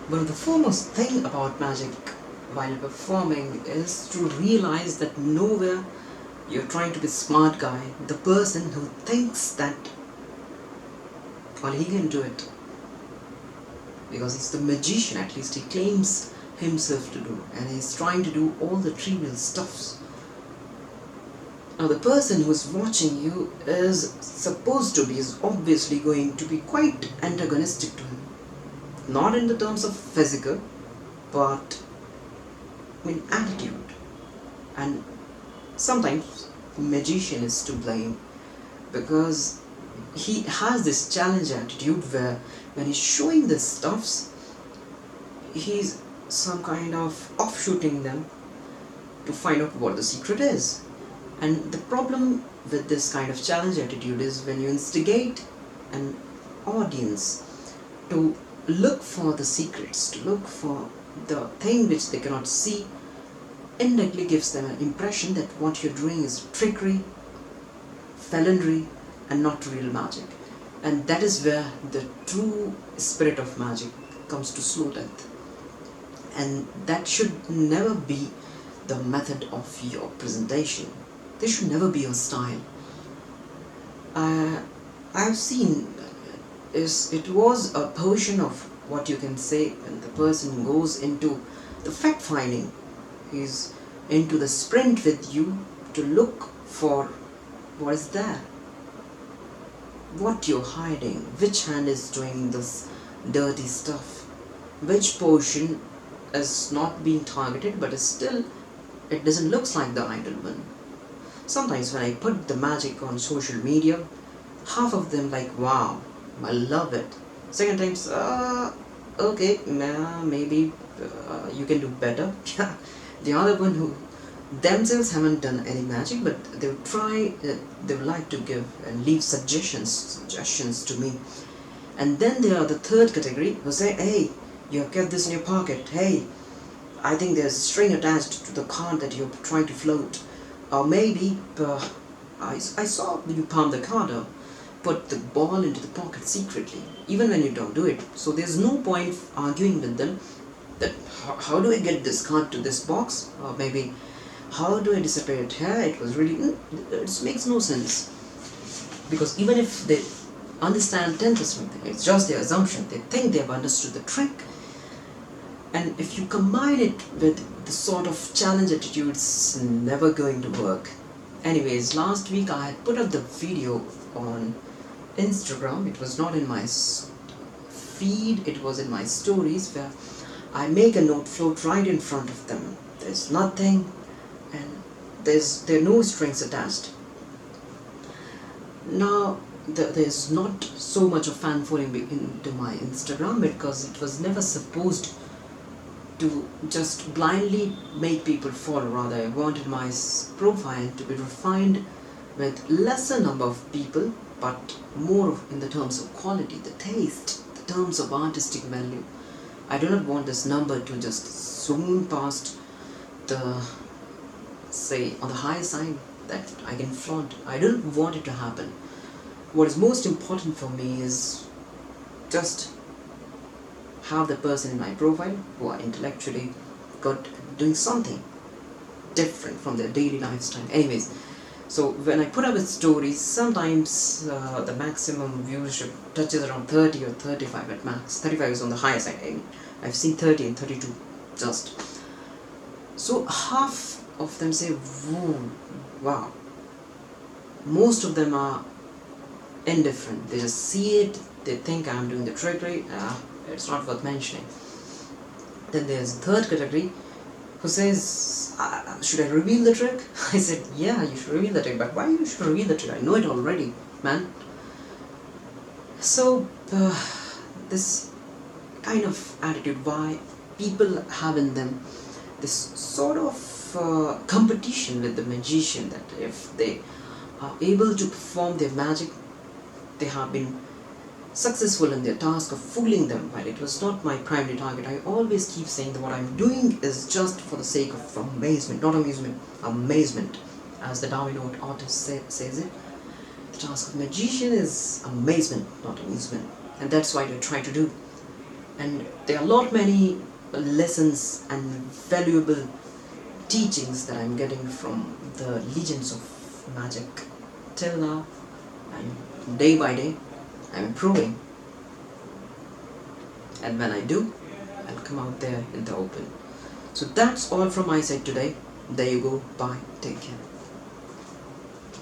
One of the foremost thing about magic while performing is to realize that nowhere you're trying to be smart guy, the person who thinks that well he can do it because he's the magician, at least he claims himself to do, and he's trying to do all the trivial stuffs. Now the person who's watching you is supposed to be, is obviously going to be quite antagonistic to him. Not in the terms of physical, but in attitude. And sometimes magician is to blame because he has this challenge attitude where when he's showing the stuffs, he's some kind of offshooting them to find out what the secret is. And the problem with this kind of challenge attitude is when you instigate an audience to look for the secrets, to look for the thing which they cannot see, indirectly gives them an impression that what you're doing is trickery, felonry, and not real magic. And that is where the true spirit of magic comes to slow death. And that should never be the method of your presentation. This should never be your style. I've seen it was a portion of what you can say when the person goes into the fact finding. He's into the sprint with you to look for what is there, what you're hiding, which hand is doing this dirty stuff, which portion is not being targeted but is still, it doesn't look like the ideal one. Sometimes when I put the magic on social media, half of them like, wow, I love it. Second times, okay, maybe you can do better. The other one who themselves haven't done any magic, but they would try, they would like to give and leave suggestions to me. And then there are the third category who say, hey, you have kept this in your pocket. Hey, I think there's a string attached to the card that you're trying to float. Or maybe, I saw you palm the card out, put the ball into the pocket secretly, even when you don't do it. So there's no point arguing with them that how do I get this card to this box? Or maybe, how do I disappear it here? It was really, it makes no sense. Because even if they understand 10%, it's just their assumption. They think they have understood the trick. And if you combine it with the sort of challenge attitude, it's never going to work. Anyways, last week I had put up the video on Instagram. It was not in my feed, it was in my stories, where I make a note float right in front of them. There's nothing, and there are no strings attached. Now, there's not so much of fan following into my Instagram because it was never supposed to just blindly make people follow. Rather, I wanted my profile to be refined with lesser number of people, but more in the terms of quality, the taste, the terms of artistic value. I do not want this number to just zoom past the, say, on the high side that I can flaunt. I don't want it to happen. What is most important for me is just have the person in my profile who are intellectually good, doing something different from their daily lifestyle. Anyways, so when I put up with stories, sometimes the maximum viewership touches around 30 or 35 at max. 35 is on the higher side. I've seen 30 and 32 just. So half of them say, whoa, wow. Most of them are indifferent. They just see it, they think I'm doing the trickery, it's not worth mentioning. Then there's a third category who says, should I reveal the trick? I said, yeah, you should reveal the trick, but why you should reveal the trick? I know it already, man. So, this kind of attitude, why people have in them this sort of competition with the magician, that if they are able to perform their magic, they have been successful in their task of fooling them, while it was not my primary target. I always keep saying that what I'm doing is just for the sake of amazement, not amusement, amazement, as the Darwin artist says it. The task of magician is amazement, not amusement, and that's what I try to do. And there are a lot many lessons and valuable teachings that I'm getting from the Legends of Magic till now, and day by day I'm improving. And when I do, I'll come out there in the open. So that's all from my side today. There you go. Bye. Take care.